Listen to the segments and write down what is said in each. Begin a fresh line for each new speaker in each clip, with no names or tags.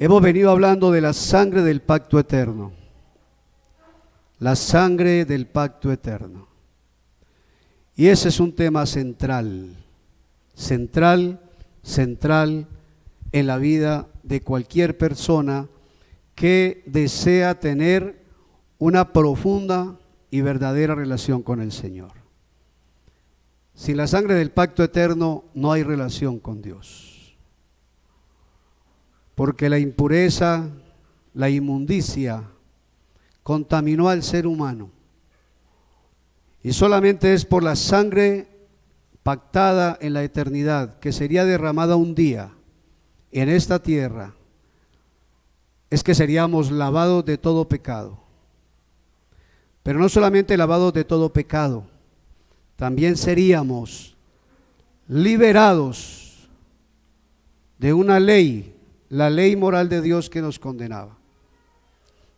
Hemos venido hablando de la sangre del pacto eterno. La sangre del pacto eterno. Y ese es un tema central, central en la vida de cualquier persona que desea tener una profunda y verdadera relación con el Señor. Sin la sangre del pacto eterno no hay relación con Dios. Porque la impureza, la inmundicia, contaminó al ser humano. Y solamente es por la sangre pactada en la eternidad, que sería derramada un día en esta tierra, es que seríamos lavados de todo pecado. Pero no solamente lavados de todo pecado, también seríamos liberados de una ley, la ley moral de Dios que nos condenaba.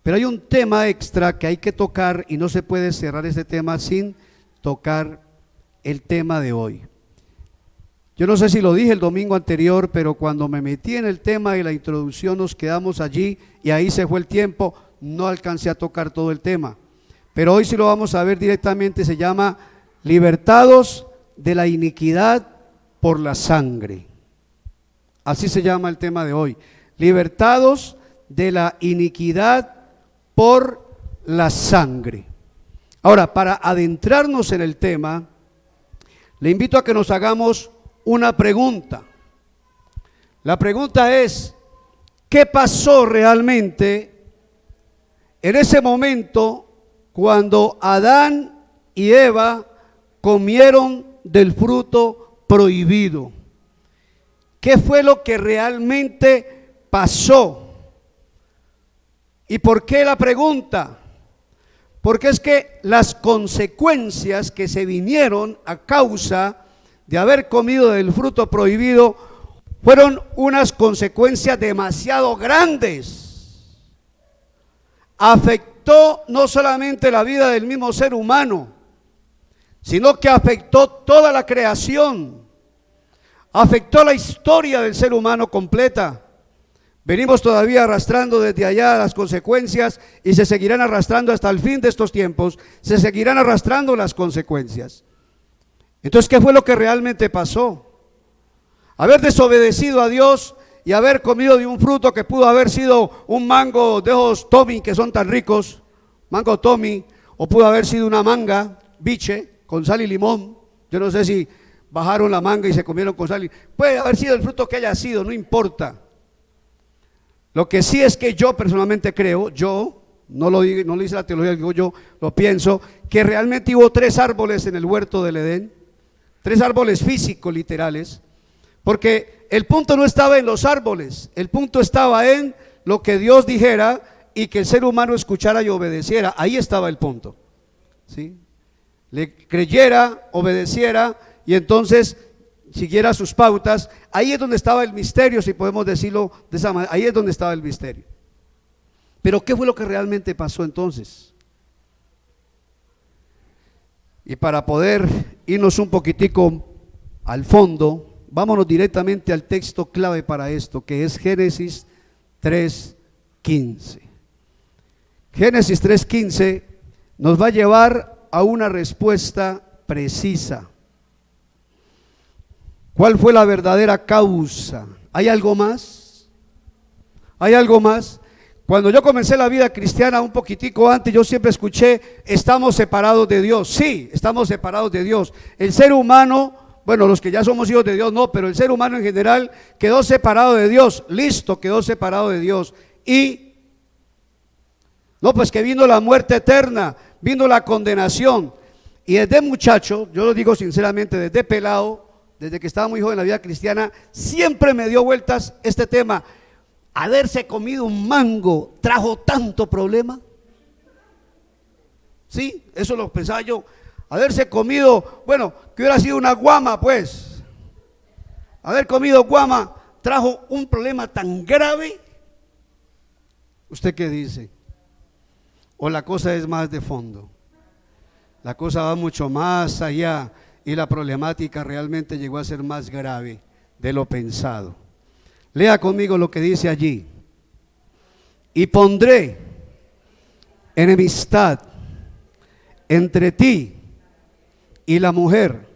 Pero hay un tema extra que hay que tocar y no se puede cerrar este tema sin tocar el tema de hoy. Yo no sé si lo dije el domingo anterior, pero cuando me metí en el tema de la introducción nos quedamos allí y ahí se fue el tiempo, no alcancé a tocar todo el tema. Pero hoy sí lo vamos a ver directamente, se llama libertados de la iniquidad por la sangre. Así se llama el tema de hoy, libertados de la iniquidad por la sangre. Ahora, para adentrarnos en el tema, le invito a que nos hagamos una pregunta. La pregunta es, ¿qué pasó realmente en ese momento cuando Adán y Eva comieron del fruto prohibido? ¿Qué fue lo que realmente pasó? ¿Y por qué la pregunta? Porque es que las consecuencias que se vinieron a causa de haber comido del fruto prohibido fueron unas consecuencias demasiado grandes. Afectó no solamente la vida del mismo ser humano, sino que afectó toda la creación, afectó la historia del ser humano completa. Venimos todavía arrastrando desde allá las consecuencias y se seguirán arrastrando hasta el fin de estos tiempos, se seguirán arrastrando las consecuencias. Entonces, ¿qué fue lo que realmente pasó? Haber desobedecido a Dios y haber comido de un fruto que pudo haber sido un mango de esos Tommy que son tan ricos, mango Tommy, o pudo haber sido una manga, biche, con sal y limón. Yo no sé si bajaron la manga y se comieron con sal y... Puede haber sido el fruto que haya sido, no importa. Lo que sí es que yo personalmente creo, yo, no lo dice la teología, digo yo, lo pienso, que realmente hubo 3 árboles en el huerto del Edén, 3 árboles físicos, literales, porque el punto no estaba en los árboles, el punto estaba en lo que Dios dijera y que el ser humano escuchara y obedeciera. Ahí estaba el punto, ¿sí? Le creyera, obedeciera y entonces siguiera sus pautas. Ahí es donde estaba el misterio, si podemos decirlo de esa manera. Ahí es donde estaba el misterio. Pero ¿qué fue lo que realmente pasó entonces? Y para poder irnos un poquitico al fondo, vámonos directamente al texto clave para esto, que es Génesis 3:15. Génesis 3:15 nos va a llevar a una respuesta precisa. ¿Cuál fue la verdadera causa? ¿Hay algo más? ¿Hay algo más? Cuando yo comencé la vida cristiana un poquitico antes, yo siempre escuché, estamos separados de Dios. Sí, estamos separados de Dios. El ser humano, bueno, los que ya somos hijos de Dios no, pero el ser humano en general quedó separado de Dios. Listo, quedó separado de Dios. Y, no, pues que vino la muerte eterna, vino la condenación. Y desde muchacho, yo lo digo sinceramente, desde pelado, desde que estaba muy joven en la vida cristiana, siempre me dio vueltas este tema. ¿Haberse comido un mango trajo tanto problema? Sí, eso lo pensaba yo. Haberse comido, bueno, que hubiera sido una guama, pues. Haber comido guama trajo un problema tan grave. ¿Usted qué dice? ¿O la cosa es más de fondo? La cosa va mucho más allá. Y la problemática realmente llegó a ser más grave de lo pensado. Lea conmigo lo que dice allí. y pondré enemistad entre ti y la mujer,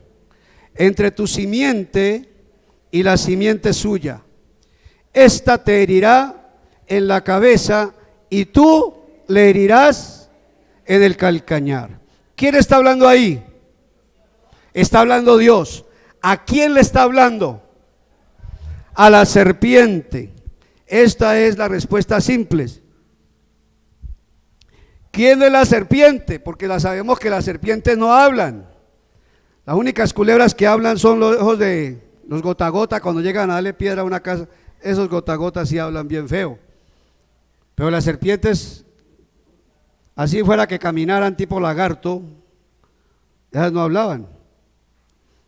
entre tu simiente y la simiente suya. Esta te herirá en la cabeza y tú le herirás en el calcañar. ¿Quién está hablando ahí? Está hablando Dios. ¿A quién le está hablando? A la serpiente. Esta es la respuesta simple. ¿Quién es la serpiente? Porque sabemos que las serpientes no hablan. Las únicas culebras que hablan son los ojos de los gota gota cuando llegan a darle piedra a una casa. Esos gota gota sí hablan bien feo. Pero las serpientes, así fuera que caminaran tipo lagarto, esas no hablaban.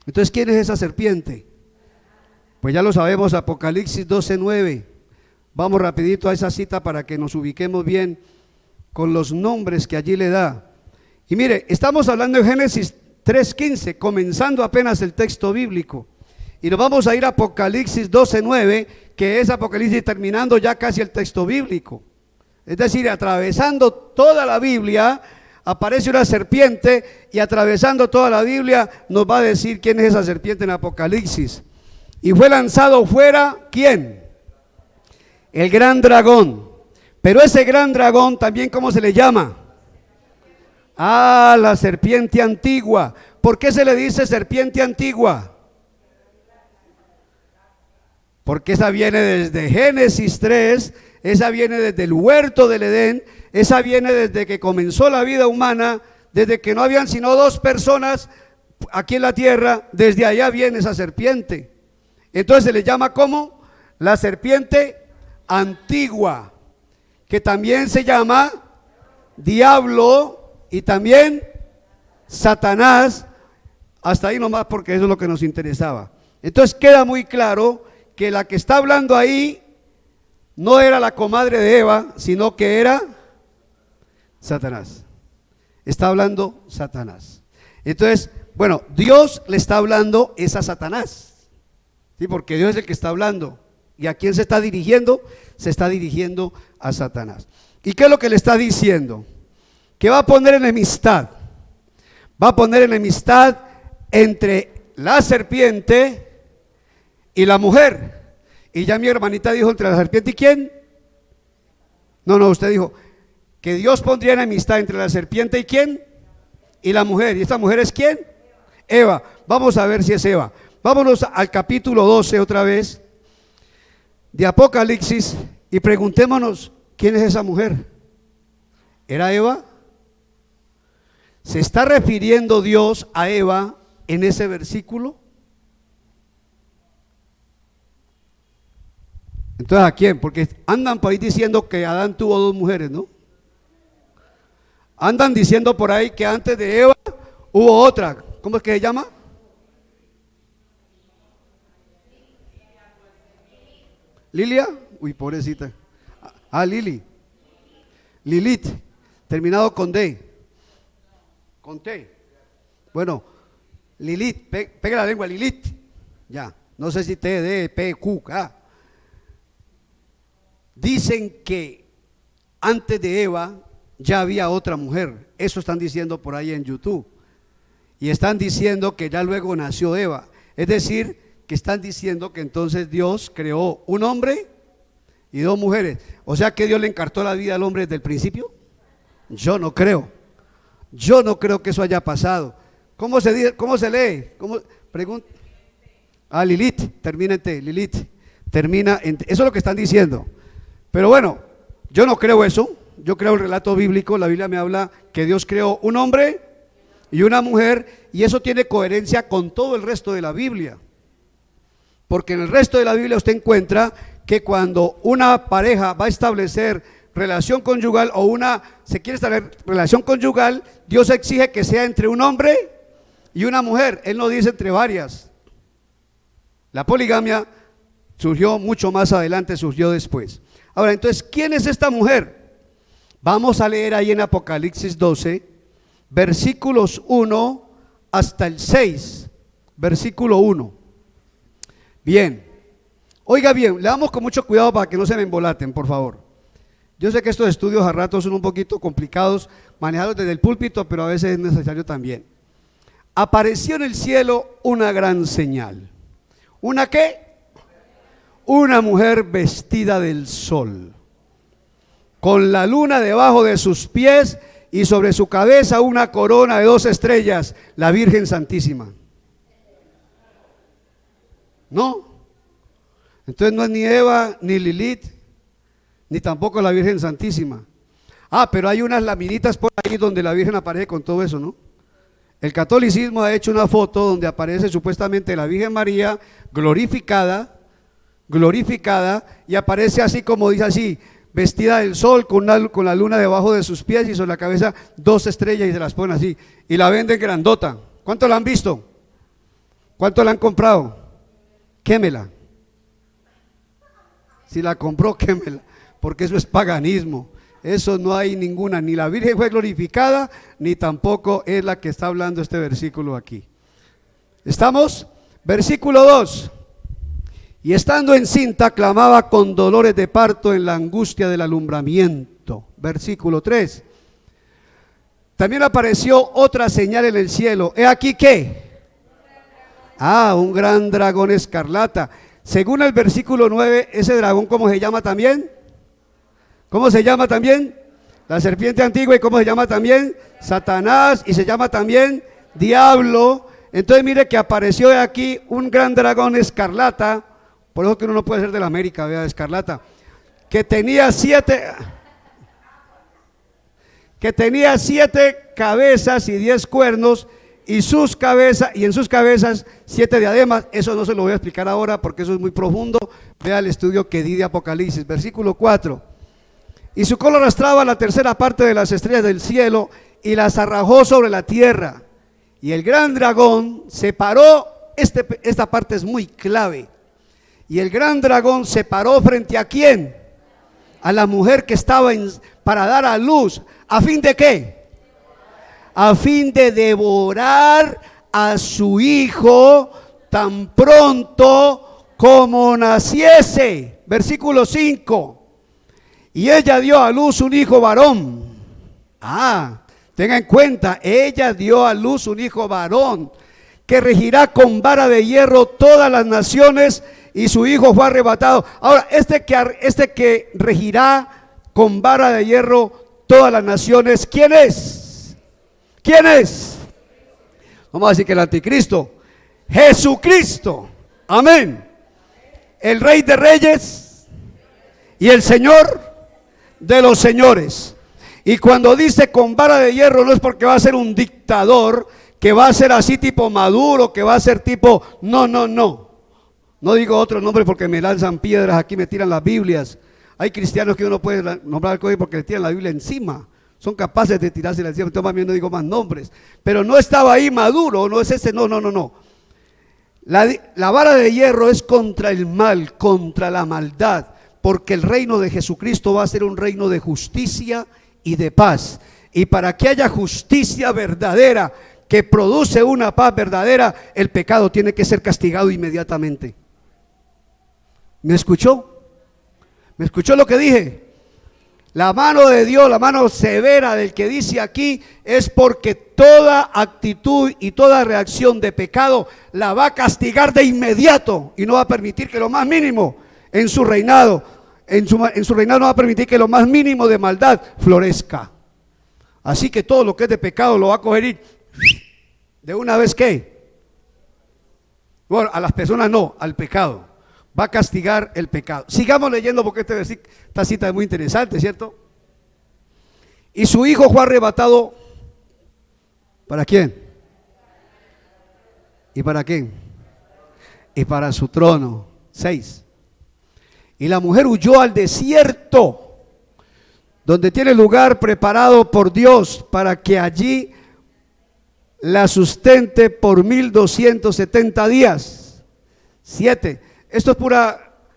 Entonces, ¿quién es esa serpiente? Pues ya lo sabemos, Apocalipsis 12:9. Vamos rapidito a esa cita para que nos ubiquemos bien con los nombres que allí le da. Y mire, estamos hablando de Génesis 3:15, comenzando apenas el texto bíblico. Y nos vamos a ir a Apocalipsis 12:9, que es Apocalipsis terminando ya casi el texto bíblico. Es decir, atravesando toda la Biblia, aparece una serpiente y atravesando toda la Biblia nos va a decir quién es esa serpiente en Apocalipsis. Y fue lanzado fuera, ¿quién? El gran dragón. Pero ese gran dragón también, ¿cómo se le llama? Ah, la serpiente antigua. ¿Por qué se le dice serpiente antigua? Porque esa viene desde Génesis 3, esa viene desde el huerto del Edén, esa viene desde que comenzó la vida humana, desde que no habían sino dos personas aquí en la tierra, desde allá viene esa serpiente. Entonces se le llama como la serpiente antigua, que también se llama diablo y también Satanás. Hasta ahí nomás, porque eso es lo que nos interesaba. Entonces queda muy claro que la que está hablando ahí no era la comadre de Eva, sino que era Satanás. Está hablando Satanás. Entonces, bueno, Dios le está hablando es a Satanás, ¿sí? Porque Dios es el que está hablando. ¿Y a quién se está dirigiendo? Se está dirigiendo a Satanás. ¿Y qué es lo que le está diciendo? Que va a poner enemistad. Va a poner enemistad entre la serpiente y la mujer. Y ya mi hermanita dijo entre la serpiente y ¿quién? No, usted dijo que Dios pondría enemistad entre la serpiente y ¿quién? Y la mujer. ¿Y esta mujer es quién? Eva. Vamos a ver si es Eva. Vámonos al capítulo 12 otra vez de Apocalipsis y preguntémonos, ¿quién es esa mujer? ¿Era Eva? ¿Se está refiriendo Dios a Eva en ese versículo? Entonces, ¿a quién? Porque andan por ahí diciendo que Adán tuvo dos mujeres, ¿no? Andan diciendo por ahí que antes de Eva hubo otra. ¿Cómo es que se llama? ¿Lilia? Uy, pobrecita. Lili. Lilith, terminado con D. Con T. Bueno, Lilith, pega la lengua, Lilith. Ya, no sé si T, D, P, Q, K. Dicen que antes de Eva ya había otra mujer. Eso están diciendo por ahí en YouTube. Y están diciendo que ya luego nació Eva. Es decir, que están diciendo que entonces Dios creó un hombre y dos mujeres. O sea que Dios le encartó la vida al hombre desde el principio. Yo no creo. Yo no creo que eso haya pasado. ¿Cómo se dice? ¿Cómo se lee? ¿Cómo? Pregunta. Lilith, termina en T. Lilith, termina en T. Eso es lo que están diciendo. Pero bueno, yo no creo eso. Yo creo el relato bíblico. La Biblia me habla que Dios creó un hombre y una mujer, y eso tiene coherencia con todo el resto de la Biblia. Porque en el resto de la Biblia usted encuentra que cuando una pareja va a establecer relación conyugal o se quiere establecer relación conyugal, Dios exige que sea entre un hombre y una mujer. Él no dice entre varias. La poligamia surgió mucho más adelante, surgió después. Ahora, entonces, ¿quién es esta mujer? Vamos a leer ahí en Apocalipsis 12, versículos 1 hasta el 6, versículo 1. Bien, oiga bien, le damos con mucho cuidado para que no se me embolaten, por favor. Yo sé que estos estudios a ratos son un poquito complicados, manejados desde el púlpito, pero a veces es necesario también. Apareció en el cielo una gran señal. ¿Una qué? Una mujer vestida del sol, con la luna debajo de sus pies y sobre su cabeza una corona de 2 estrellas, la Virgen Santísima. No, entonces no es ni Eva, ni Lilith, ni tampoco la Virgen Santísima. Ah, pero hay unas laminitas por ahí donde la Virgen aparece con todo eso, ¿no? El catolicismo ha hecho una foto donde aparece supuestamente la Virgen María glorificada, y aparece así como dice así, vestida del sol, con la luna debajo de sus pies y sobre la cabeza 2 estrellas, y se las ponen así, y la venden grandota. ¿Cuánto la han visto? ¿Cuánto la han comprado? Quémela. Si la compró, quémela, porque eso es paganismo. Eso no hay ninguna, ni la Virgen fue glorificada, ni tampoco es la que está hablando este versículo aquí. ¿Estamos? Versículo 2. Y estando encinta, clamaba con dolores de parto en la angustia del alumbramiento. Versículo 3. También apareció otra señal en el cielo. ¿He aquí qué? Un gran dragón escarlata. Según el versículo 9, ese dragón, ¿cómo se llama también? ¿Cómo se llama también? La serpiente antigua. ¿Y cómo se llama también? Satanás. Y se llama también diablo. Entonces mire que apareció de aquí un gran dragón escarlata. Por eso que uno no puede ser de la América, vea, escarlata. Que tenía 7 cabezas y 10 cuernos. Y en sus cabezas 7 diademas. Eso no se lo voy a explicar ahora porque eso es muy profundo. Vea el estudio que di de Apocalipsis. Versículo 4. Y su cola arrastraba la tercera parte de las estrellas del cielo y las arrojó sobre la tierra. Y el gran dragón se paró, esta parte es muy clave. Y el gran dragón se paró frente a ¿quién? A la mujer que estaba para dar a luz. ¿A fin de qué? A fin de devorar a su hijo tan pronto como naciese. Versículo 5. Y ella dio a luz un hijo varón. Tenga en cuenta, ella dio a luz un hijo varón, que regirá con vara de hierro todas las naciones, y su hijo fue arrebatado. Ahora, este que regirá con vara de hierro todas las naciones, ¿quién es? ¿Quién es? Vamos a decir que el anticristo, Jesucristo. Amén. El Rey de Reyes y el Señor de los señores. Y cuando dice con vara de hierro, no es porque va a ser un dictador, que va a ser así tipo Maduro, que va a ser tipo, no digo otro nombre porque me lanzan piedras, aquí me tiran las Biblias. Hay cristianos que uno puede nombrar al código porque le tiran la Biblia encima, son capaces de tirársela encima. Entonces, más bien no digo más nombres, pero no estaba ahí Maduro, no es ese, no. La vara de hierro es contra el mal, contra la maldad, porque el reino de Jesucristo va a ser un reino de justicia y de paz. Y para que haya justicia verdadera, que produce una paz verdadera, el pecado tiene que ser castigado inmediatamente. ¿Me escuchó? ¿Me escuchó lo que dije? La mano de Dios, la mano severa del que dice aquí, es porque toda actitud y toda reacción de pecado la va a castigar de inmediato, y no va a permitir que lo más mínimo en su reinado, en su reinado no va a permitir que lo más mínimo de maldad florezca. Así que todo lo que es de pecado lo va a coger y de una vez, ¿qué? Bueno, a las personas no, al pecado. Va a castigar el pecado. Sigamos leyendo porque esta cita es muy interesante, ¿cierto? Y su hijo fue arrebatado. ¿Para quién? ¿Y para quién? Y para su trono. 6. Y la mujer huyó al desierto, donde tiene lugar preparado por Dios para que allí la sustente por 1270 días. 7. Esto es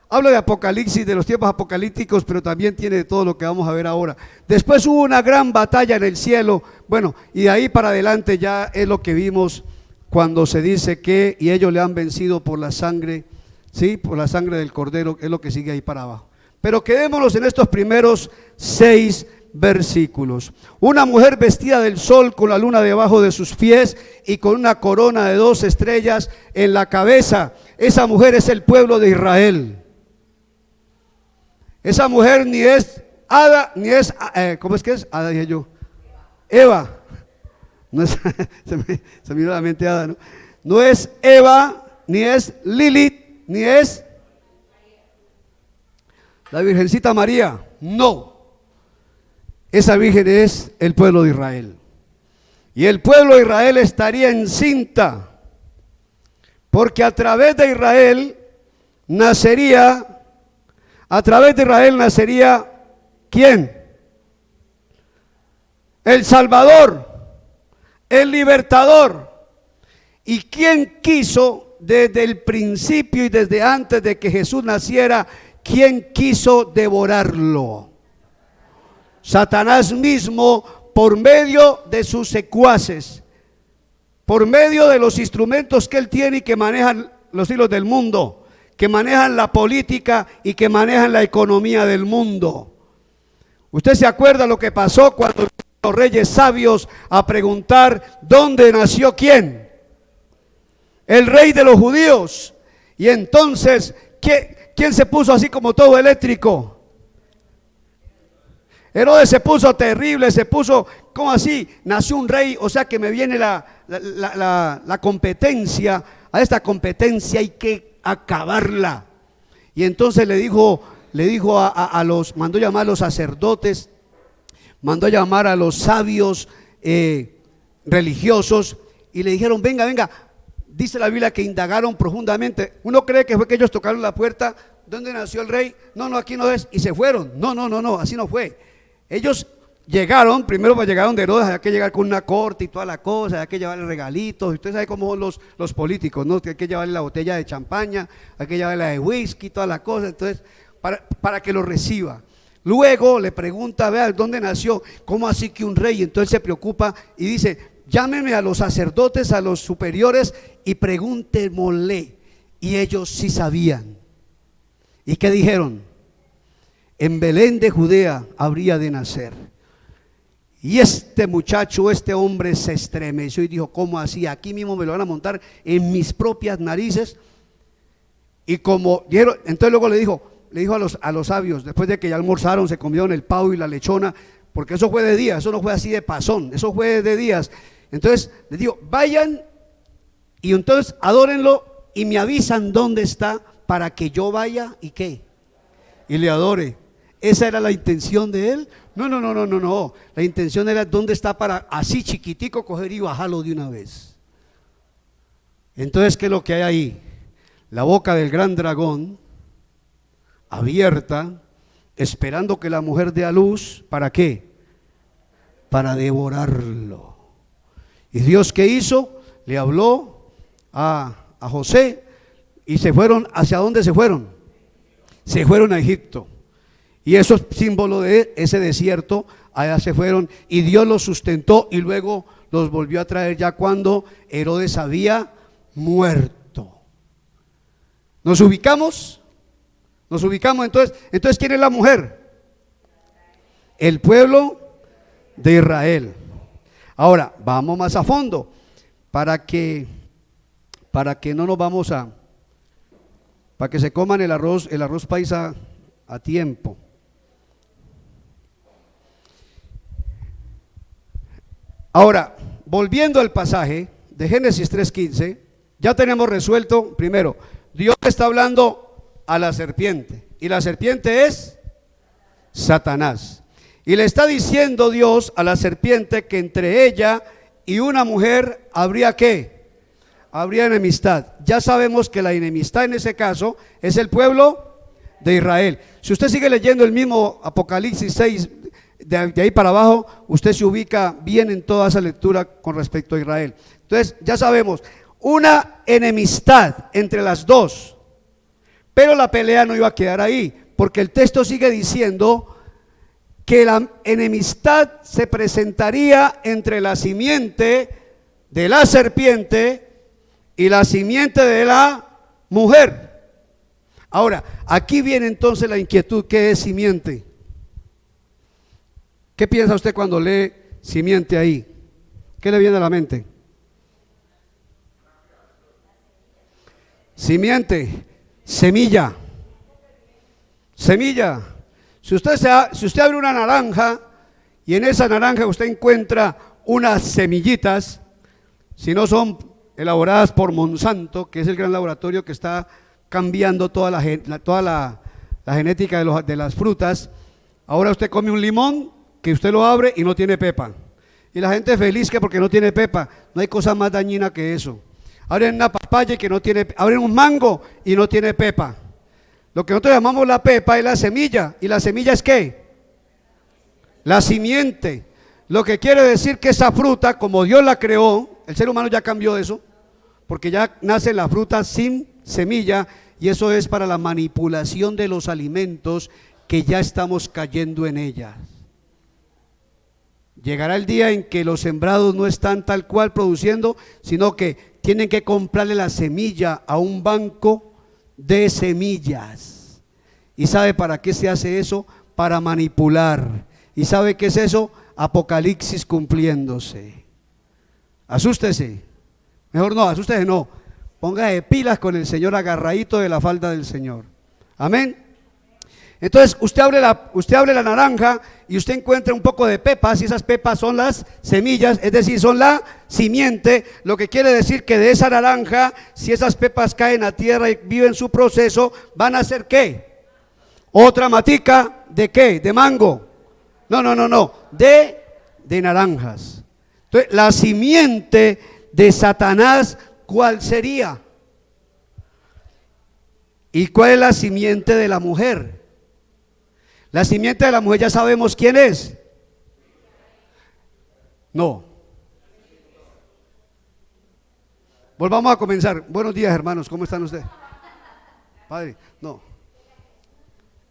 hablo de Apocalipsis, de los tiempos apocalípticos, pero también tiene de todo lo que vamos a ver ahora. Después hubo una gran batalla en el cielo. Bueno, y de ahí para adelante ya es lo que vimos cuando se dice que, y ellos le han vencido por la sangre, sí, por la sangre del Cordero, es lo que sigue ahí para abajo. Pero quedémonos en estos primeros 6 versículos. Una mujer vestida del sol con la luna debajo de sus pies y con una corona de 2 estrellas en la cabeza. Esa mujer es el pueblo de Israel. Esa mujer ni es Ada, ni es, ¿cómo es que es? Ada dije yo. Eva. No es, se me dio la mente Ada, ¿no? No es Eva, ni es Lilith, ni es la Virgencita María. No. Esa virgen es el pueblo de Israel. Y el pueblo de Israel estaría encinta, porque a través de Israel nacería, ¿quién? El Salvador, el Libertador. ¿Y quién quiso desde el principio y desde antes de que Jesús naciera, quién quiso devorarlo? Satanás mismo, por medio de sus secuaces, por medio de los instrumentos que él tiene y que manejan los hilos del mundo, que manejan la política y que manejan la economía del mundo. ¿Usted se acuerda lo que pasó cuando los reyes sabios a preguntar dónde nació quién? El rey de los judíos. Y entonces, ¿quién se puso así como todo eléctrico? Herodes se puso terrible, se puso, ¿cómo así? Nació un rey, o sea que me viene la competencia. A esta competencia hay que acabarla. Y entonces le dijo mandó llamar a los sacerdotes, mandó a llamar a los sabios religiosos y le dijeron, venga, dice la Biblia que indagaron profundamente. Uno cree que fue que ellos tocaron la puerta, ¿dónde nació el rey? No, aquí no es, y se fueron. No, así no fue. Ellos llegaron, primero pues llegaron de Herodes, había que llegar con una corte y toda la cosa, había que llevarle regalitos. Usted sabe cómo son los políticos, ¿no? Que hay que llevarle la botella de champaña, hay que llevarle la de whisky, toda la cosa. Entonces, para que lo reciba. Luego le pregunta, vea, ¿dónde nació? ¿Cómo así que un rey? Entonces se preocupa y dice, llámeme a los sacerdotes, a los superiores y pregúntemosle. Y ellos sí sabían. ¿Y qué dijeron? En Belén de Judea habría de nacer. Y este muchacho, este hombre se estremeció y dijo, ¿cómo así? Aquí mismo me lo van a montar en mis propias narices. Y como dijeron, entonces luego le dijo a los sabios, después de que ya almorzaron, se comieron el pavo y la lechona, porque eso fue de día, eso no fue así de pasón, eso fue de días. Entonces les digo, vayan y entonces adórenlo y me avisan dónde está para que yo vaya y ¿qué? Y le adore. ¿Esa era la intención de él? No. La intención era dónde está para así chiquitico coger y bajarlo de una vez. Entonces, ¿qué es lo que hay ahí? La boca del gran dragón abierta, esperando que la mujer dé a luz. ¿Para qué? Para devorarlo. ¿Y Dios qué hizo? Le habló a José y se fueron. ¿Hacia dónde se fueron? Se fueron a Egipto. Y eso es símbolo de ese desierto. Allá se fueron y Dios los sustentó y luego los volvió a traer ya cuando Herodes había muerto. ¿Nos ubicamos? Entonces ¿quién es la mujer? El pueblo de Israel. Ahora, vamos más a fondo para que no nos vamos para que se coman el arroz paisa a tiempo. Ahora, volviendo al pasaje de Génesis 3:15, ya tenemos resuelto, primero, Dios está hablando a la serpiente, y la serpiente es Satanás. Y le está diciendo Dios a la serpiente que entre ella y una mujer habría ¿qué? Habría enemistad. Ya sabemos que la enemistad en ese caso es el pueblo de Israel. Si usted sigue leyendo el mismo Apocalipsis 6, de ahí para abajo, usted se ubica bien en toda esa lectura con respecto a Israel. Entonces, ya sabemos, una enemistad entre las dos, pero la pelea no iba a quedar ahí, porque el texto sigue diciendo que la enemistad se presentaría entre la simiente de la serpiente y la simiente de la mujer. Ahora, aquí viene entonces la inquietud, ¿qué es simiente? ¿Qué piensa usted cuando lee simiente ahí? ¿Qué le viene a la mente? Simiente, semilla, semilla. Si usted abre una naranja y en esa naranja usted encuentra unas semillitas, si no son elaboradas por Monsanto, que es el gran laboratorio que está cambiando toda la genética de las frutas, ahora usted come un limón que usted lo abre y no tiene pepa. Y la gente es feliz que porque no tiene pepa. No hay cosa más dañina que eso. Abren una papaya que no tiene, abren un mango y no tiene pepa. Lo que nosotros llamamos la pepa es la semilla. ¿Y la semilla es qué? La simiente. Lo que quiere decir que esa fruta, como Dios la creó, el ser humano ya cambió eso, porque ya nace la fruta sin semilla, y eso es para la manipulación de los alimentos que ya estamos cayendo en ellas. Llegará el día en que los sembrados no están tal cual produciendo, sino que tienen que comprarle la semilla a un banco de semillas. ¿Y sabe para qué se hace eso? Para manipular. ¿Y sabe qué es eso? Apocalipsis cumpliéndose. Asústese. Mejor no, asústese no. Póngase pilas con el Señor, agarradito de la falda del Señor. Amén. Entonces usted abre la naranja y usted encuentra un poco de pepas, y esas pepas son las semillas, es decir, son la simiente, lo que quiere decir que de esa naranja, si esas pepas caen a tierra y viven su proceso, van a ser ¿qué? Otra matica, ¿de qué? ¿De mango? No, de naranjas. Entonces, la simiente de Satanás, ¿cuál sería? ¿Y cuál es la simiente de la mujer? La simiente de la mujer ya sabemos quién es. No. Volvamos a comenzar. Buenos días, hermanos, ¿cómo están ustedes? Padre, no.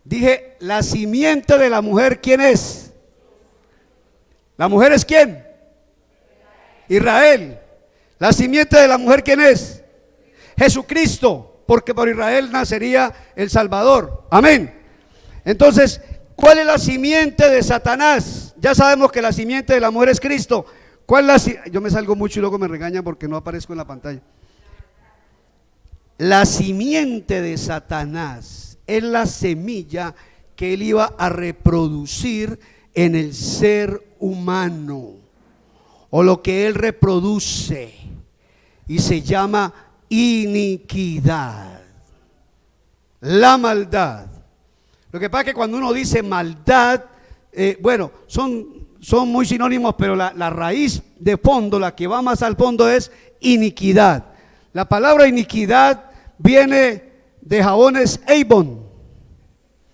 Dije, la simiente de la mujer, ¿quién es? ¿La mujer es quién? Israel. La simiente de la mujer, ¿quién es? Jesucristo, porque por Israel nacería el Salvador. Amén. Entonces, ¿cuál es la simiente de Satanás? Ya sabemos que la simiente de la mujer es Cristo. ¿Cuál es Yo me salgo mucho y luego me regañan porque no aparezco en la pantalla. La simiente de Satanás es la semilla que él iba a reproducir en el ser humano, o lo que él reproduce, y se llama iniquidad, la maldad. Lo que pasa es que cuando uno dice maldad, son muy sinónimos, pero la raíz de fondo, la que va más al fondo, es iniquidad. La palabra iniquidad viene de jabones Avon.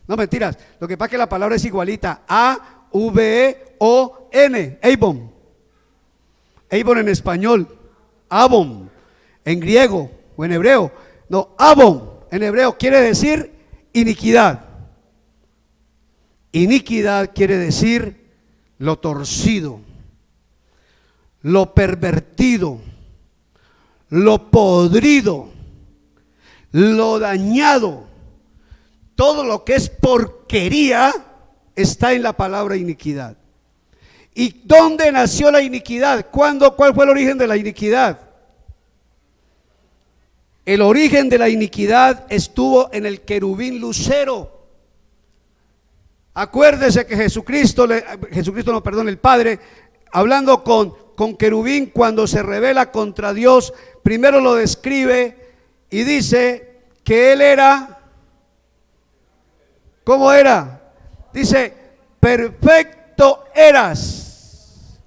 No, mentiras, lo que pasa es que la palabra es igualita, A-V-E-O-N, Avon. Avon en español, Avon en griego o en hebreo. No, Avon en hebreo quiere decir iniquidad. Iniquidad quiere decir lo torcido, lo pervertido, lo podrido, lo dañado. Todo lo que es porquería está en la palabra iniquidad. ¿Y dónde nació la iniquidad? ¿Cuál fue el origen de la iniquidad? El origen de la iniquidad estuvo en el querubín lucero. Acuérdese que el Padre, hablando con querubín, cuando se revela contra Dios, primero lo describe y dice que él era, ¿cómo era? Dice, perfecto eras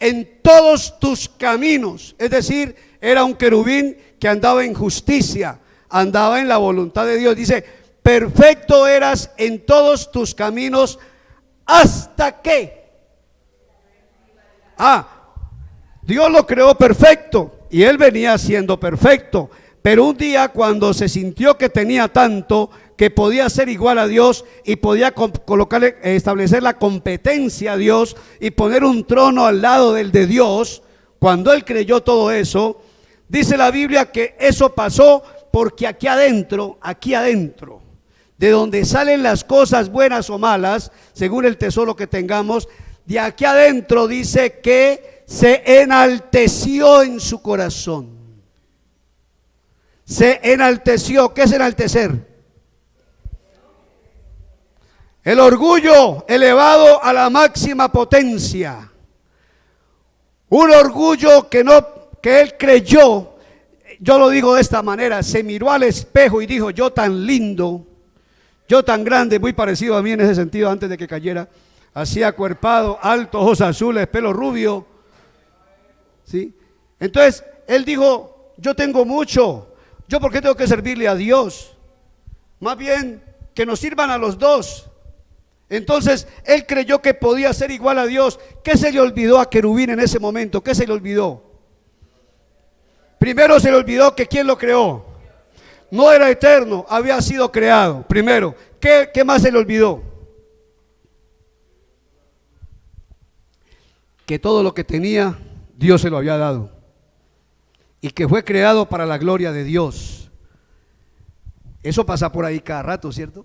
en todos tus caminos. Es decir, era un querubín que andaba en justicia, andaba en la voluntad de Dios. Dice, perfecto eras en todos tus caminos, hasta que Dios lo creó perfecto y él venía siendo perfecto, pero un día cuando se sintió que tenía tanto, que podía ser igual a Dios y podía establecer la competencia a Dios y poner un trono al lado del de Dios, cuando él creyó todo eso, dice la Biblia que eso pasó porque aquí adentro, de donde salen las cosas buenas o malas, según el tesoro que tengamos, de aquí adentro dice que se enalteció en su corazón. Se enalteció. ¿Qué es enaltecer? El orgullo elevado a la máxima potencia. Un orgullo que él creyó, yo lo digo de esta manera, se miró al espejo y dijo: yo tan lindo, yo tan grande, muy parecido a mí en ese sentido antes de que cayera, así acuerpado, alto, ojos azules, pelo rubio, ¿sí? Entonces él dijo: yo tengo mucho, yo por qué tengo que servirle a Dios, más bien que nos sirvan a los dos. Entonces él creyó que podía ser igual a Dios. ¿Qué se le olvidó a Querubín en ese momento? ¿Qué se le olvidó? Primero se le olvidó que ¿quién lo creó? No era eterno, había sido creado. Primero, ¿qué más se le olvidó? Que todo lo que tenía Dios se lo había dado y que fue creado para la gloria de Dios. Eso pasa por ahí cada rato, ¿cierto?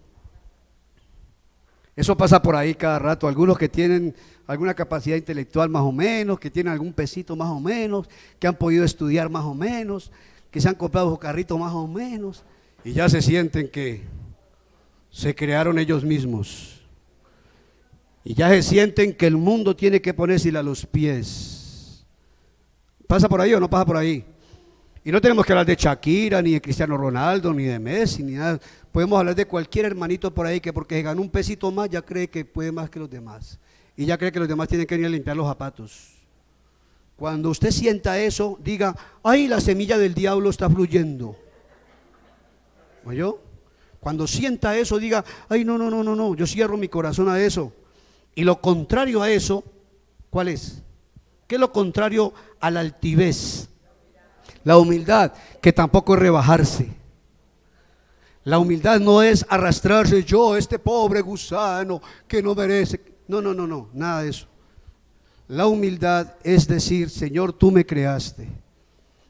Eso pasa por ahí cada rato. Algunos que tienen alguna capacidad intelectual más o menos, que tienen algún pesito más o menos, que han podido estudiar más o menos, que se han comprado su carrito más o menos, y ya se sienten que se crearon ellos mismos. Y ya se sienten que el mundo tiene que ponérsele a los pies. ¿Pasa por ahí o no pasa por ahí? Y no tenemos que hablar de Shakira, ni de Cristiano Ronaldo, ni de Messi, ni nada. Podemos hablar de cualquier hermanito por ahí que porque se ganó un pesito más ya cree que puede más que los demás. Y ya cree que los demás tienen que ir a limpiar los zapatos. Cuando usted sienta eso, diga: ay, la semilla del diablo está fluyendo. ¿Oyó? Cuando sienta eso, diga: ay, no, yo cierro mi corazón a eso. Y lo contrario a eso, ¿cuál es? ¿Qué es lo contrario a la altivez? La humildad, que tampoco es rebajarse. La humildad no es arrastrarse, yo, este pobre gusano que no merece. No, nada de eso. La humildad es decir: Señor, tú me creaste,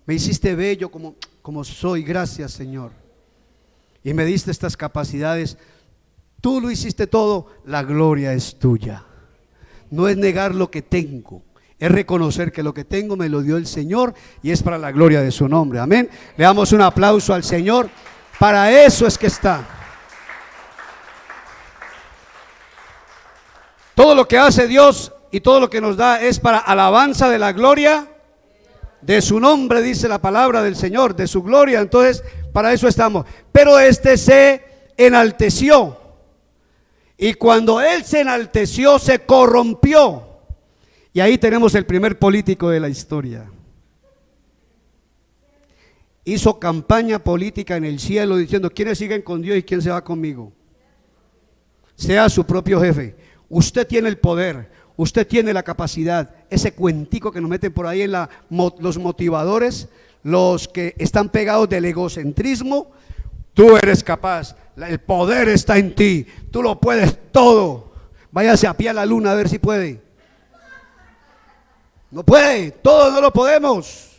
me hiciste bello como soy, gracias, Señor, y me diste estas capacidades, tú lo hiciste todo, la gloria es tuya. No es negar lo que tengo, es reconocer que lo que tengo me lo dio el Señor y es para la gloria de su nombre. Amén. Le damos un aplauso al Señor. Para eso es que está. Todo lo que hace Dios y todo lo que nos da es para alabanza de la gloria de su nombre, dice la palabra del Señor, de su gloria. Entonces, para eso estamos. Pero este se enalteció, y cuando él se enalteció, se corrompió. Y ahí tenemos el primer político de la historia. Hizo campaña política en el cielo diciendo: ¿quiénes siguen con Dios y quién se va conmigo? Sea su propio jefe. Usted tiene el poder, usted tiene la capacidad. Ese cuentico que nos meten por ahí en los motivadores, los que están pegados del egocentrismo: tú eres capaz, el poder está en ti, tú lo puedes todo. Váyase a pie a la luna a ver si puede. No puede, todos no lo podemos.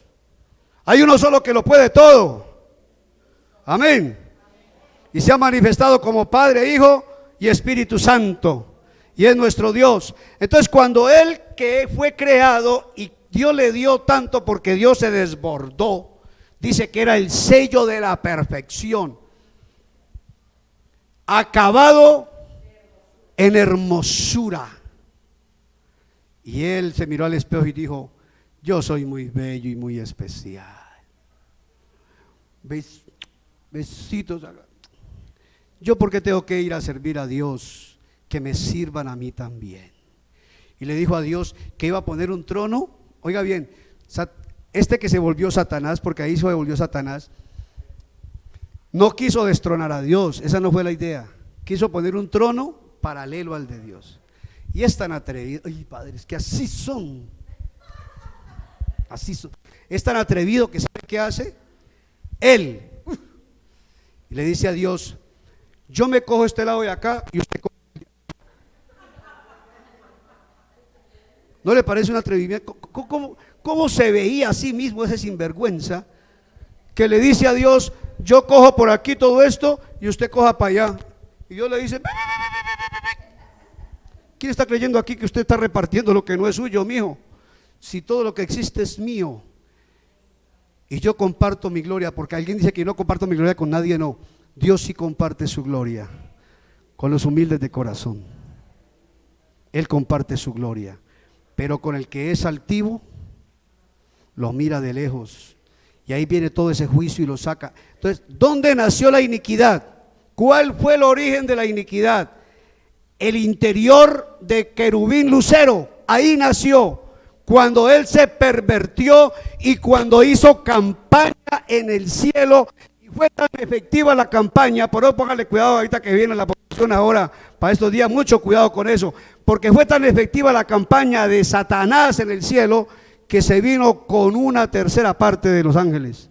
Hay uno solo que lo puede todo. Amén. Y se ha manifestado como Padre, Hijo y Espíritu Santo. Y es nuestro Dios. Entonces, cuando él, que fue creado y Dios le dio tanto porque Dios se desbordó, dice que era el sello de la perfección, acabado en hermosura. Y él se miró al espejo y dijo: yo soy muy bello y muy especial. Besitos. Yo porque tengo que ir a servir a Dios, que me sirvan a mí también. Y le dijo a Dios que iba a poner un trono. Oiga bien, este que se volvió Satanás, porque ahí se volvió Satanás, no quiso destronar a Dios, esa no fue la idea. Quiso poner un trono paralelo al de Dios. Y es tan atrevido, ay padre, es que así son. Es tan atrevido que ¿sabe qué hace? Él y le dice a Dios: yo me cojo este lado de acá y usted coge. ¿No le parece un atrevimiento? ¿Cómo se veía a sí mismo ese sinvergüenza que le dice a Dios: yo cojo por aquí todo esto y usted coja para allá. Y Dios le dice, ¿quién está creyendo aquí que usted está repartiendo lo que no es suyo, mijo? Si todo lo que existe es mío. Y yo comparto mi gloria, porque alguien dice que yo no comparto mi gloria con nadie, no. Dios sí comparte su gloria con los humildes de corazón. Él comparte su gloria, pero con el que es altivo, lo mira de lejos. Y ahí viene todo ese juicio y lo saca. Entonces, ¿dónde nació la iniquidad? ¿Cuál fue el origen de la iniquidad? El interior de querubín lucero, ahí nació. Cuando él se pervertió y cuando hizo campaña en el cielo, y fue tan efectiva la campaña, por eso póngale cuidado ahorita que viene la posición ahora, para estos días, mucho cuidado con eso, porque fue tan efectiva la campaña de Satanás en el cielo, que se vino con una tercera parte de los ángeles.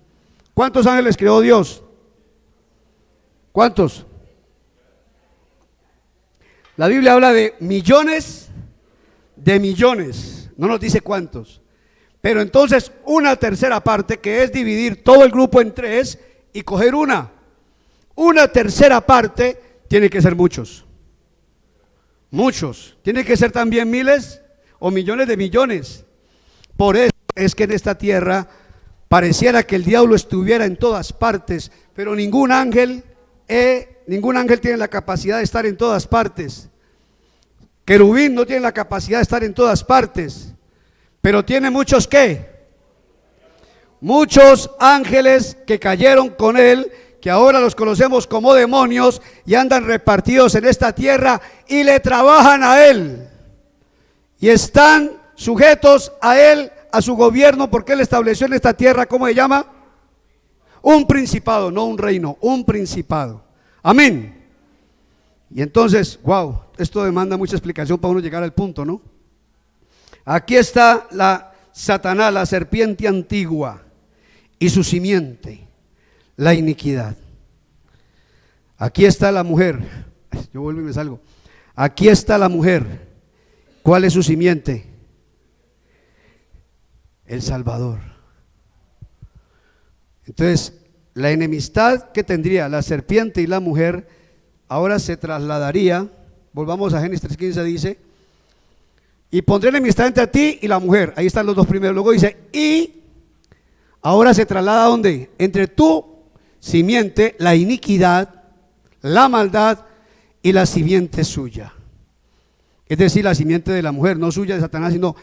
¿Cuántos ángeles creó Dios? ¿Cuántos? La Biblia habla de millones de millones. No nos dice cuántos, pero entonces una tercera parte, que es dividir todo el grupo en tres y coger una tercera parte, tiene que ser muchos, tiene que ser también miles o millones de millones. Por eso es que en esta tierra pareciera que el diablo estuviera en todas partes, pero ningún ángel tiene la capacidad de estar en todas partes. Querubín no tiene la capacidad de estar en todas partes, pero tiene muchos muchos ángeles que cayeron con él, que ahora los conocemos como demonios y andan repartidos en esta tierra y le trabajan a él y están sujetos a él, a su gobierno, porque él estableció en esta tierra, ¿cómo se llama? Un principado, no un reino, un principado. Amén. Y entonces, wow, esto demanda mucha explicación para uno llegar al punto, ¿no? Aquí está Satanás, la serpiente antigua, y su simiente, la iniquidad. Aquí está la mujer. Yo vuelvo y me salgo. Aquí está la mujer. ¿Cuál es su simiente? El Salvador. Entonces, la enemistad que tendría la serpiente y la mujer ahora se trasladaría. Volvamos a Génesis 3:15, dice: y pondré enemistad entre ti y la mujer. Ahí están los dos primeros. Luego dice: y ahora se traslada ¿a dónde? Entre tu simiente, la iniquidad, la maldad, y la simiente suya. Es decir, la simiente de la mujer, no suya de Satanás, sino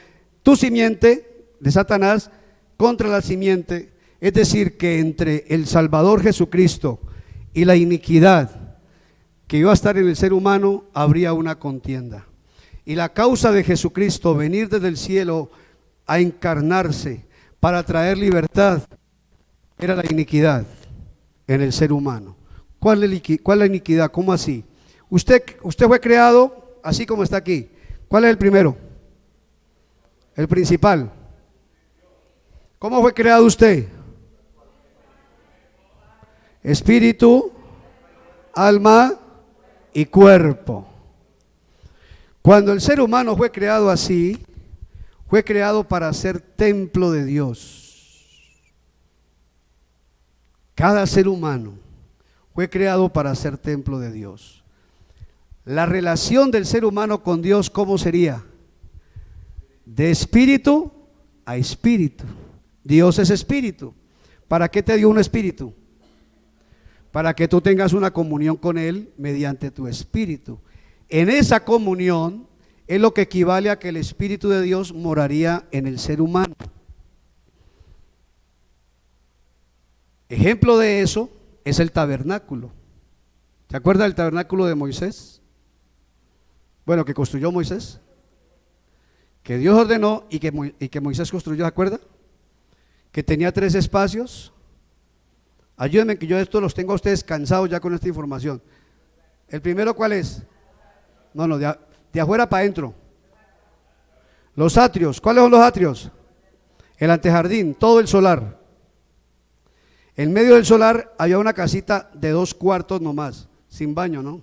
tu simiente de Satanás contra la simiente. Es decir, que entre el Salvador Jesucristo y la iniquidad que iba a estar en el ser humano, habría una contienda. Y la causa de Jesucristo venir desde el cielo a encarnarse para traer libertad era la iniquidad en el ser humano. ¿Cuál es la iniquidad? ¿Cómo así? Usted fue creado así como está aquí. ¿Cuál es el primero? El principal. ¿Cómo fue creado usted? Espíritu, alma y cuerpo. Cuando el ser humano fue creado así, fue creado para ser templo de Dios. Cada ser humano fue creado para ser templo de Dios. La relación del ser humano con Dios, ¿cómo sería? De espíritu a espíritu. Dios es espíritu. ¿Para qué te dio un espíritu? Para que tú tengas una comunión con Él mediante tu espíritu. En esa comunión es lo que equivale a que el Espíritu de Dios moraría en el ser humano. Ejemplo de eso es el tabernáculo. ¿Se acuerda del tabernáculo de Moisés? Bueno, que construyó Moisés, que Dios ordenó y que Moisés construyó, ¿se acuerda? Que tenía 3 espacios. Ayúdenme que yo esto los tengo a ustedes cansados ya con esta información. ¿El primero cuál es? No, de afuera para adentro. Los atrios, ¿cuáles son los atrios? El antejardín, todo el solar. En medio del solar había una casita de 2 cuartos nomás, sin baño, ¿no?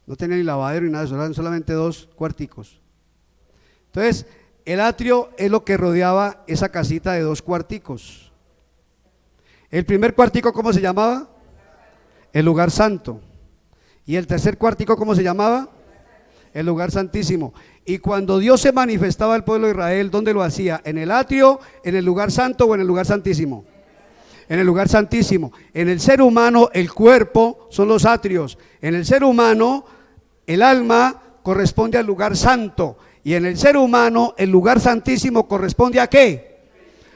No tenía ni lavadero ni nada de eso, eran solamente 2 cuarticos. Entonces, el atrio es lo que rodeaba esa casita de 2 cuarticos. El primer cuartico, ¿cómo se llamaba? El lugar santo. Y el tercer cuartico, ¿cómo se llamaba? El lugar santísimo. Y cuando Dios se manifestaba al pueblo de Israel, ¿dónde lo hacía? ¿En el atrio, en el lugar santo o en el lugar santísimo? En el lugar santísimo. En el ser humano, el cuerpo son los atrios. En el ser humano, el alma corresponde al lugar santo. Y en el ser humano, el lugar santísimo corresponde ¿a qué?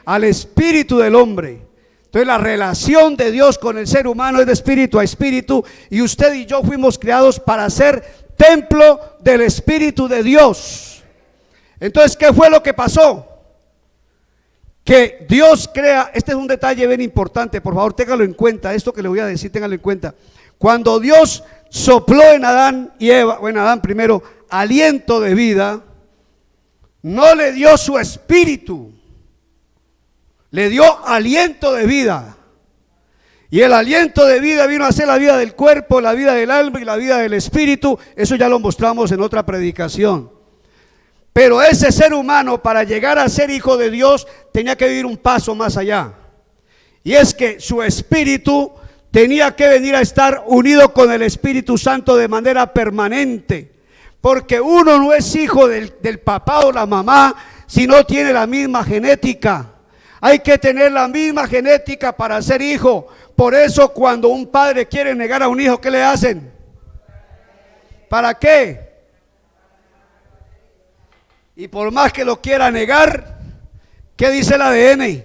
Al espíritu del hombre. Entonces la relación de Dios con el ser humano es de espíritu a espíritu, y usted y yo fuimos creados para ser templo del Espíritu de Dios. Entonces, ¿qué fue lo que pasó? Que Dios crea, este es un detalle bien importante, por favor téngalo en cuenta, esto que le voy a decir, téngalo en cuenta. Cuando Dios sopló en Adán y Eva, o en Adán primero, aliento de vida, no le dio su espíritu, le dio aliento de vida. Y el aliento de vida vino a ser la vida del cuerpo, la vida del alma y la vida del espíritu. Eso ya lo mostramos en otra predicación. Pero ese ser humano, para llegar a ser hijo de Dios, tenía que vivir un paso más allá. Y es que su espíritu tenía que venir a estar unido con el Espíritu Santo de manera permanente. Porque uno no es hijo del papá o la mamá si no tiene la misma genética. Hay que tener la misma genética para ser hijo. Por eso cuando un padre quiere negar a un hijo, ¿qué le hacen? ¿Para qué? Y por más que lo quiera negar, ¿qué dice el ADN?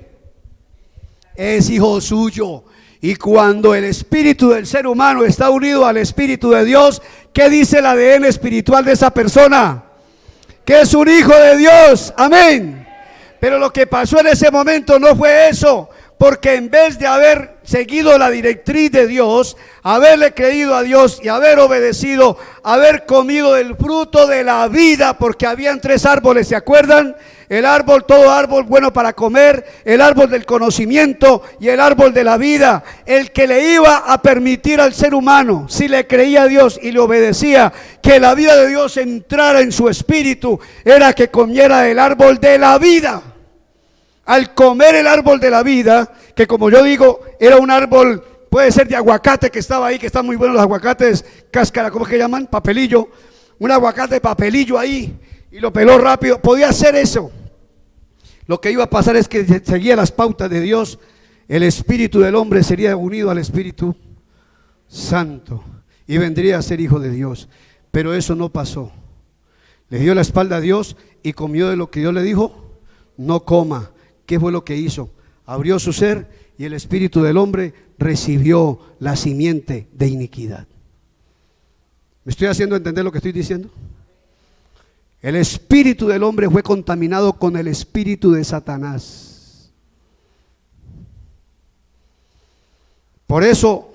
Es hijo suyo. Y cuando el espíritu del ser humano está unido al espíritu de Dios, ¿qué dice el ADN espiritual de esa persona? Que es un hijo de Dios. Amén. Pero lo que pasó en ese momento no fue eso, porque en vez de haber seguido la directriz de Dios, haberle creído a Dios y haber obedecido, haber comido del fruto de la vida, porque habían 3 árboles, ¿se acuerdan? El árbol, todo árbol bueno para comer, el árbol del conocimiento y el árbol de la vida. El que le iba a permitir al ser humano, si le creía a Dios y le obedecía, que la vida de Dios entrara en su espíritu, era que comiera del árbol de la vida. Al comer el árbol de la vida, que como yo digo, era un árbol, puede ser de aguacate, que estaba ahí, que están muy buenos los aguacates, cáscara, ¿cómo es que llaman? Papelillo, un aguacate de papelillo ahí, y lo peló rápido, podía hacer eso. Lo que iba a pasar es que seguía las pautas de Dios, el espíritu del hombre sería unido al Espíritu Santo, y vendría a ser hijo de Dios, pero eso no pasó. Le dio la espalda a Dios y comió de lo que Dios le dijo, no coma. ¿Qué fue lo que hizo? Abrió su ser y el espíritu del hombre recibió la simiente de iniquidad. ¿Me estoy haciendo entender lo que estoy diciendo? El espíritu del hombre fue contaminado con el espíritu de Satanás. Por eso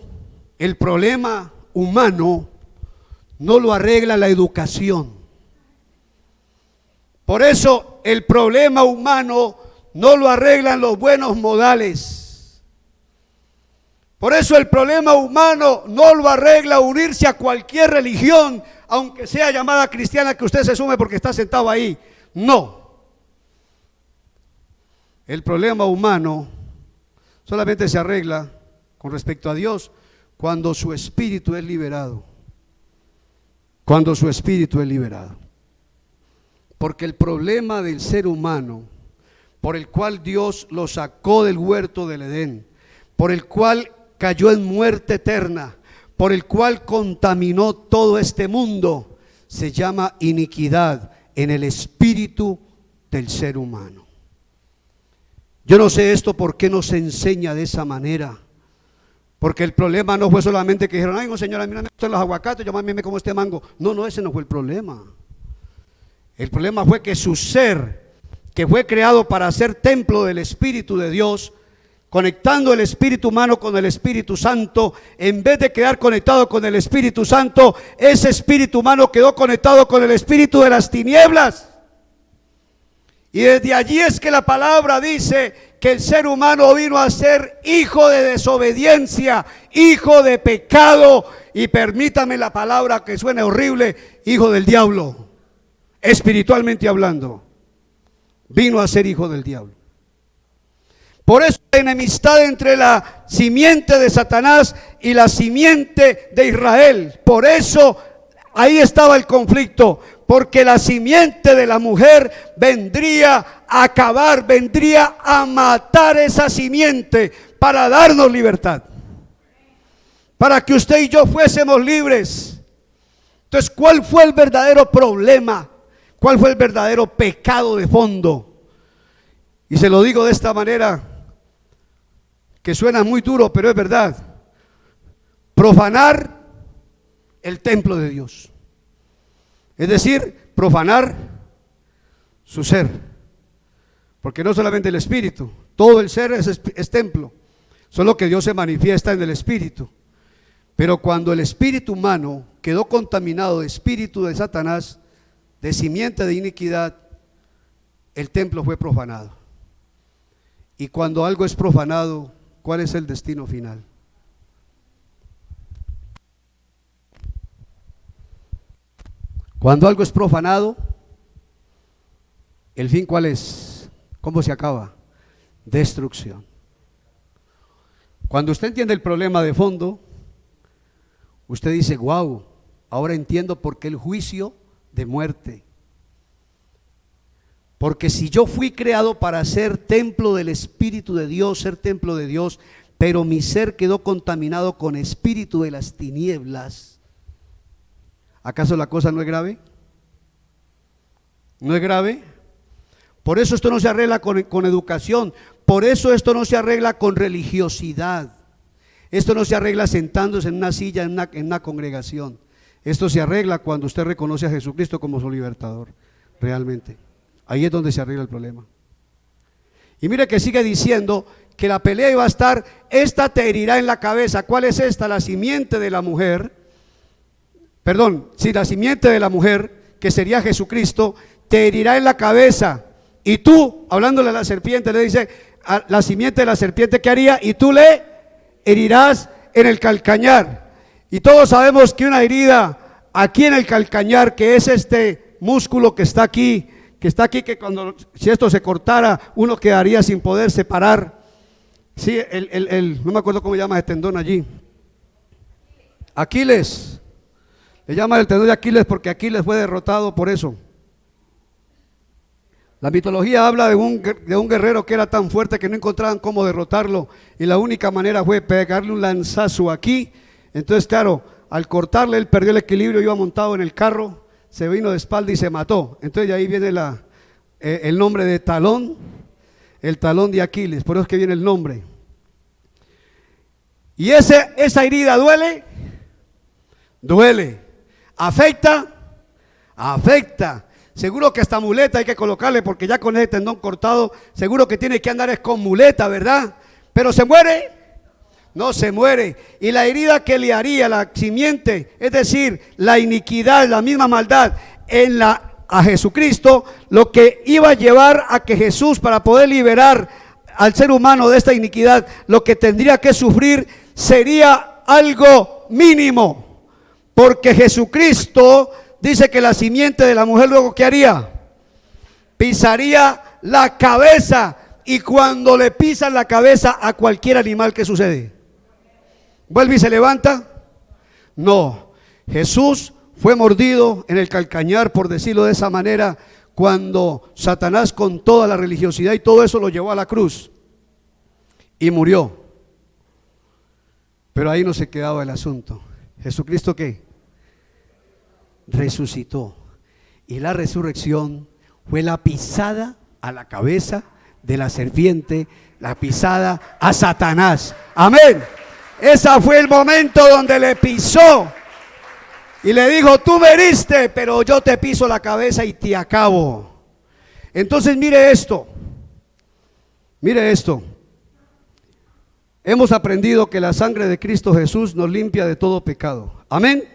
el problema humano no lo arregla la educación. Por eso el problema humano no lo arreglan los buenos modales. Por eso el problema humano no lo arregla unirse a cualquier religión, aunque sea llamada cristiana, que usted se sume porque está sentado ahí. No. El problema humano solamente se arregla con respecto a Dios cuando su espíritu es liberado. Cuando su espíritu es liberado. Porque el problema del ser humano, por el cual Dios lo sacó del huerto del Edén, por el cual cayó en muerte eterna, por el cual contaminó todo este mundo, se llama iniquidad en el espíritu del ser humano. Yo no sé esto por qué nos enseña de esa manera, porque el problema no fue solamente que dijeron, ay no señora, mira, me gustan los aguacates, yo más bien me como este mango. No, ese no fue el problema. El problema fue que su ser, que fue creado para ser templo del Espíritu de Dios, conectando el espíritu humano con el Espíritu Santo, en vez de quedar conectado con el Espíritu Santo, ese espíritu humano quedó conectado con el espíritu de las tinieblas. Y desde allí es que la palabra dice que el ser humano vino a ser hijo de desobediencia, hijo de pecado, y permítame la palabra que suene horrible, hijo del diablo, espiritualmente hablando. Vino a ser hijo del diablo. Por eso la enemistad entre la simiente de Satanás y la simiente de Israel. Por eso ahí estaba el conflicto, porque la simiente de la mujer vendría a acabar, vendría a matar esa simiente para darnos libertad, para que usted y yo fuésemos libres. Entonces, ¿cuál fue el verdadero problema? ¿Cuál fue el verdadero pecado de fondo? Y se lo digo de esta manera, que suena muy duro, pero es verdad: profanar el templo de Dios. Es decir, profanar su ser, porque no solamente el espíritu, todo el ser es templo, solo que Dios se manifiesta en el espíritu. Pero cuando el espíritu humano quedó contaminado de espíritu de Satanás, de simiente de iniquidad, el templo fue profanado. Y cuando algo es profanado, ¿cuál es el destino final? Cuando algo es profanado, ¿el fin cuál es? ¿Cómo se acaba? Destrucción. Cuando usted entiende el problema de fondo, usted dice: wow, ahora entiendo por qué el juicio de muerte. Porque si yo fui creado para ser templo del Espíritu de Dios, ser templo de Dios, pero mi ser quedó contaminado con espíritu de las tinieblas, ¿acaso la cosa no es grave? ¿No es grave? Por eso esto no se arregla con educación, por eso esto no se arregla con religiosidad, esto no se arregla sentándose en una silla en una congregación. Esto se arregla cuando usted reconoce a Jesucristo como su libertador, realmente. Ahí es donde se arregla el problema. Y mire que sigue diciendo que la pelea iba a estar: esta te herirá en la cabeza. ¿Cuál es esta? La simiente de la mujer. La simiente de la mujer, que sería Jesucristo, te herirá en la cabeza. Y tú, hablándole a la serpiente, le dice a la simiente de la serpiente, ¿qué haría? Y tú le herirás en el calcañar. Y todos sabemos que una herida aquí en el calcañar, que es este músculo que está aquí, que cuando, si esto se cortara, uno quedaría sin poder separar. Sí, no me acuerdo cómo se llama ese tendón allí. Aquiles. Le llama el tendón de Aquiles porque Aquiles fue derrotado por eso. La mitología habla de un guerrero que era tan fuerte que no encontraban cómo derrotarlo, y la única manera fue pegarle un lanzazo aquí. Entonces, claro, al cortarle él perdió el equilibrio, iba montado en el carro, se vino de espalda y se mató. Entonces de ahí viene el nombre de talón, el talón de Aquiles, por eso es que viene el nombre. Y esa herida duele, afecta. Seguro que hasta muleta hay que colocarle, porque ya con ese tendón cortado, seguro que tiene que andar es con muleta, ¿verdad? Pero ¿se muere? No se muere. Y la herida que le haría la simiente, es decir, la iniquidad, la misma maldad a Jesucristo, lo que iba a llevar a que Jesús, para poder liberar al ser humano de esta iniquidad, lo que tendría que sufrir sería algo mínimo, porque Jesucristo dice que la simiente de la mujer luego ¿qué haría? Pisaría la cabeza. Y cuando le pisan la cabeza a cualquier animal, ¿qué sucede? ¿Vuelve y se levanta? No, Jesús fue mordido en el calcañar, por decirlo de esa manera, cuando Satanás, con toda la religiosidad y todo eso, lo llevó a la cruz y murió. Pero ahí no se quedaba el asunto. ¿Jesucristo qué? Resucitó, y la resurrección fue la pisada a la cabeza de la serpiente, la pisada a Satanás. Amén. Ese fue el momento donde le pisó y le dijo: tú me heriste, pero yo te piso la cabeza y te acabo. Entonces mire esto, hemos aprendido que la sangre de Cristo Jesús nos limpia de todo pecado. Amén.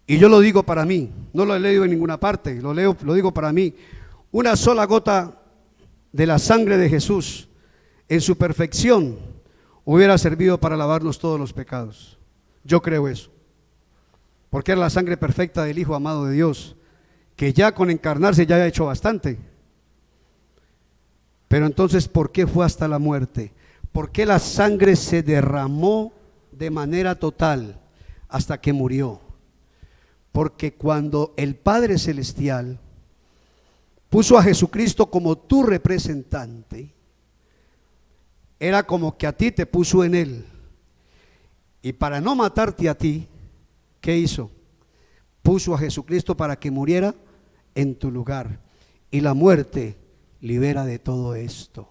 Y yo lo digo para mí, no lo he leído en ninguna parte, lo digo para mí. Una sola gota de la sangre de Jesús en su perfección hubiera servido para lavarnos todos los pecados. Yo creo eso, porque era la sangre perfecta del Hijo amado de Dios, que ya con encarnarse ya ha hecho bastante. Pero entonces, ¿por qué fue hasta la muerte? ¿Por qué la sangre se derramó de manera total hasta que murió? Porque cuando el Padre Celestial puso a Jesucristo como tu representante, era como que a ti te puso en él. Y para no matarte a ti, ¿qué hizo? Puso a Jesucristo para que muriera en tu lugar. Y la muerte libera de todo esto.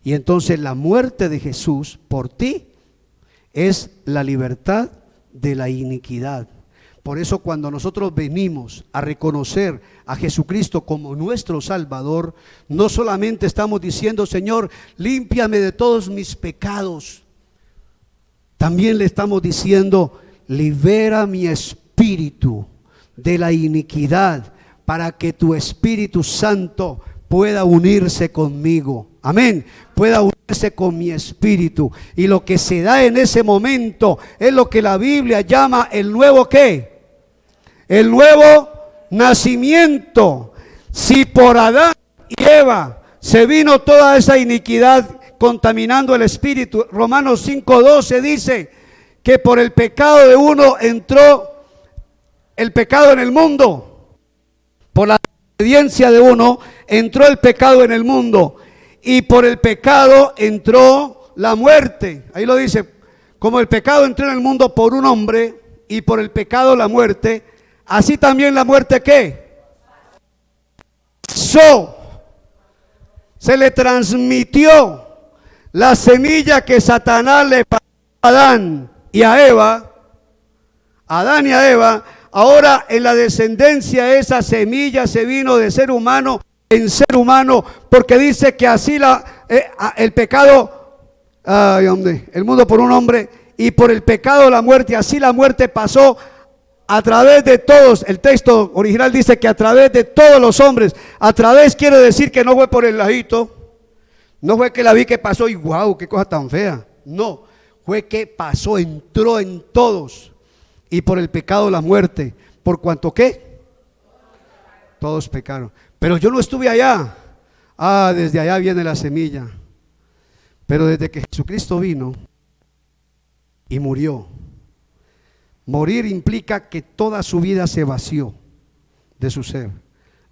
Y entonces la muerte de Jesús por ti es la libertad de la iniquidad. Por eso cuando nosotros venimos a reconocer a Jesucristo como nuestro Salvador, no solamente estamos diciendo: Señor, límpiame de todos mis pecados. También le estamos diciendo: libera mi espíritu de la iniquidad, para que tu Espíritu Santo pueda unirse conmigo. Amén. Pueda unirse con mi espíritu. Y lo que se da en ese momento es lo que la Biblia llama el nuevo ¿qué? El nuevo nacimiento. Si por Adán y Eva se vino toda esa iniquidad contaminando el espíritu, Romanos 5:12 dice que por el pecado de uno entró el pecado en el mundo. Por la desobediencia de uno entró el pecado en el mundo, y por el pecado entró la muerte. Ahí lo dice: como el pecado entró en el mundo por un hombre, y por el pecado la muerte, así también la muerte ¿qué? Se le transmitió la semilla que Satanás le pasó a Adán y a Eva. Adán y a Eva. Ahora en la descendencia esa semilla se vino de ser humano en ser humano, porque dice que así el pecado, el mundo por un hombre, y por el pecado la muerte, así la muerte pasó a través de todos. El texto original dice que a través de todos los hombres. A través quiere decir que no fue por el ladito, no fue que la vi que pasó y wow, qué cosa tan fea. No, fue que pasó, entró en todos. Y por el pecado la muerte, por cuanto ¿qué? Todos pecaron. Pero yo no estuve allá. Desde allá viene la semilla. Pero desde que Jesucristo vino y murió. Morir implica que toda su vida se vació de su ser.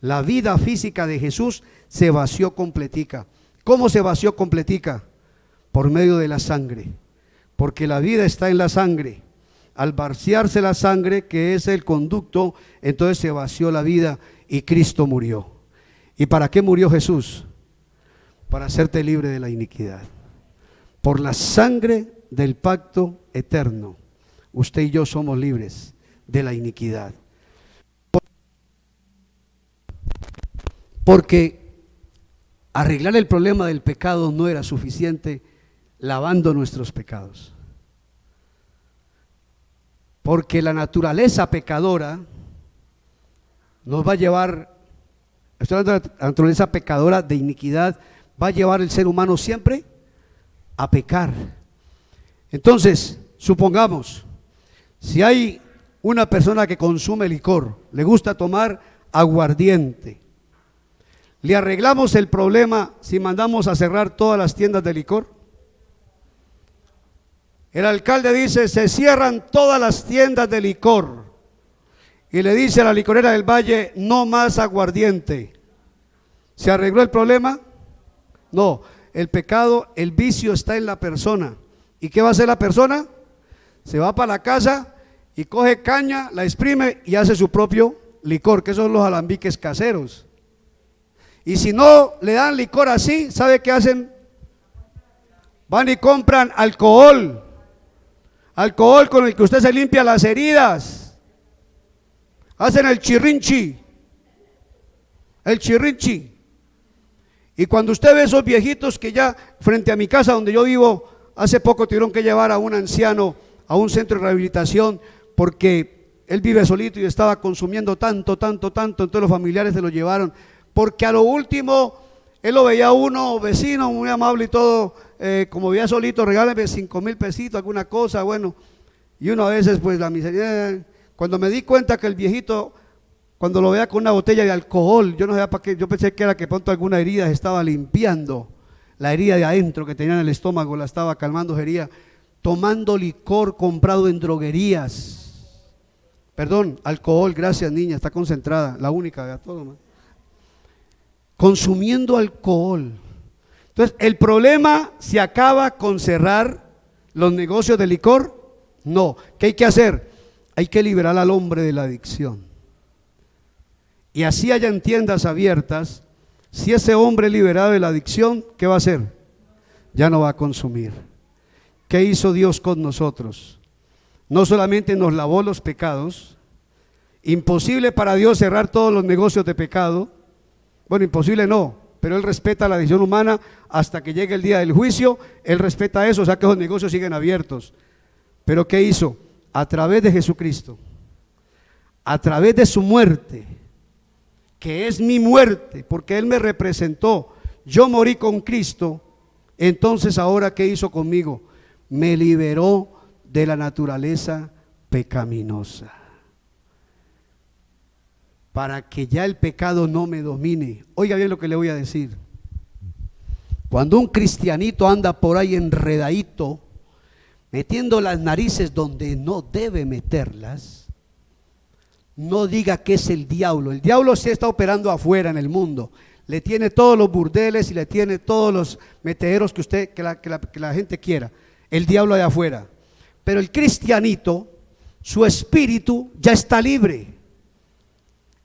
La vida física de Jesús se vació completica. ¿Cómo se vació completica? Por medio de la sangre. Porque la vida está en la sangre. Al vaciarse la sangre, que es el conducto, entonces se vació la vida y Cristo murió. ¿Y para qué murió Jesús? Para hacerte libre de la iniquidad. Por la sangre del pacto eterno, usted y yo somos libres de la iniquidad. Porque arreglar el problema del pecado no era suficiente lavando nuestros pecados. Porque la naturaleza pecadora nos va a llevar, estoy hablando de la naturaleza pecadora de iniquidad, va a llevar el ser humano siempre a pecar. Entonces, supongamos, si hay una persona que consume licor, le gusta tomar aguardiente, ¿le arreglamos el problema si mandamos a cerrar todas las tiendas de licor? El alcalde dice: se cierran todas las tiendas de licor, y le dice a la licorera del Valle: no más aguardiente. ¿Se arregló el problema? No, el pecado, el vicio está en la persona. ¿Y qué va a hacer la persona? Se va para la casa y coge caña, la exprime y hace su propio licor, que son los alambiques caseros. Y si no le dan licor así, ¿sabe qué hacen? Van y compran alcohol con el que usted se limpia las heridas. Hacen el chirrinchi. Y cuando usted ve esos viejitos que ya frente a mi casa donde yo vivo, hace poco tuvieron que llevar a un anciano a un centro de rehabilitación porque él vive solito y estaba consumiendo tanto, entonces los familiares se lo llevaron, porque a lo último él lo veía uno vecino muy amable y todo, como vivía solito: regálame 5,000 pesitos, alguna cosa, bueno. Y uno a veces pues la miseria. Cuando me di cuenta que el viejito, cuando lo veía con una botella de alcohol, yo no sabía para qué, yo pensé que era que pronto alguna herida se estaba limpiando. la herida de adentro que tenía en el estómago, la estaba calmando, sería tomando licor comprado en droguerías. Perdón, alcohol, gracias niña, está concentrada, la única de todo, man. Consumiendo alcohol. Entonces, ¿el problema se acaba con cerrar los negocios de licor? No. ¿Qué hay que hacer? Hay que liberar al hombre de la adicción. Y así hayan tiendas abiertas, si ese hombre liberado de la adicción, ¿qué va a hacer? Ya no va a consumir. ¿Qué hizo Dios con nosotros? No solamente nos lavó los pecados. Imposible para Dios cerrar todos los negocios de pecado. Bueno, imposible no, pero Él respeta la decisión humana hasta que llegue el día del juicio. Él respeta eso, o sea que los negocios siguen abiertos. Pero ¿qué hizo? A través de Jesucristo, a través de su muerte, que es mi muerte, porque Él me representó, yo morí con Cristo. Entonces ahora ¿qué hizo conmigo? Me liberó de la naturaleza pecaminosa, para que ya el pecado no me domine. Oiga bien lo que le voy a decir. Cuando un cristianito anda por ahí enredadito, metiendo las narices donde no debe meterlas, no diga que es el diablo. El diablo sí está operando afuera en el mundo. Le tiene todos los burdeles y le tiene todos los metederos que la gente quiera. El diablo de afuera. Pero el cristianito, su espíritu ya está libre.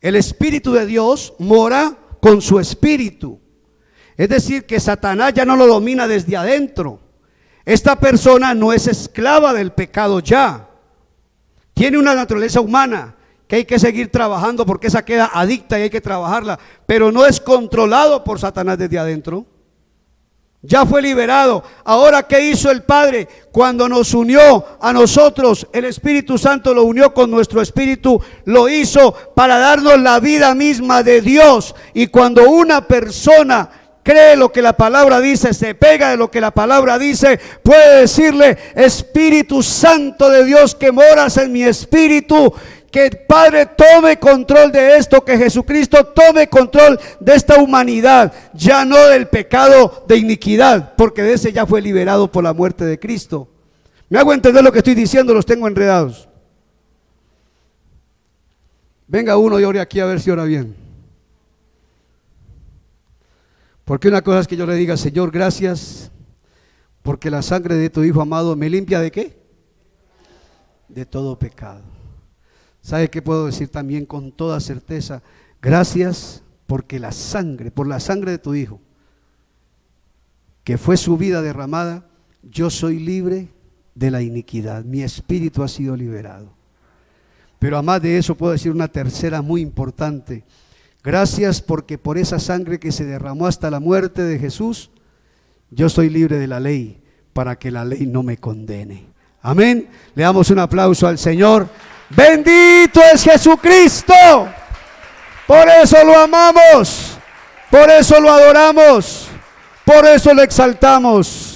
El Espíritu de Dios mora con su espíritu. Es decir, que Satanás ya no lo domina desde adentro. Esta persona no es esclava del pecado ya. Tiene una naturaleza humana que hay que seguir trabajando porque esa queda adicta y hay que trabajarla. Pero no es controlado por Satanás desde adentro. Ya fue liberado. Ahora, ¿qué hizo el Padre? Cuando nos unió a nosotros, el Espíritu Santo lo unió con nuestro espíritu, lo hizo para darnos la vida misma de Dios. Y cuando una persona cree lo que la palabra dice, se pega de lo que la palabra dice, puede decirle: Espíritu Santo de Dios que moras en mi espíritu, que el Padre tome control de esto, que Jesucristo tome control de esta humanidad, ya no del pecado de iniquidad, porque de ese ya fue liberado por la muerte de Cristo. ¿Me hago entender lo que estoy diciendo? Los tengo enredados. Venga uno y ore aquí a ver si ora bien. Porque una cosa es que yo le diga: Señor, gracias, porque la sangre de tu Hijo amado me limpia ¿de qué? De todo pecado. ¿Sabe qué puedo decir también con toda certeza? Gracias porque por la sangre de tu Hijo, que fue su vida derramada, yo soy libre de la iniquidad. Mi espíritu ha sido liberado. Pero además de eso puedo decir una tercera muy importante. Gracias porque por esa sangre que se derramó hasta la muerte de Jesús, yo soy libre de la ley, para que la ley no me condene. Amén. Le damos un aplauso al Señor. Bendito es Jesucristo. Por eso lo amamos, por eso lo adoramos, por eso lo exaltamos.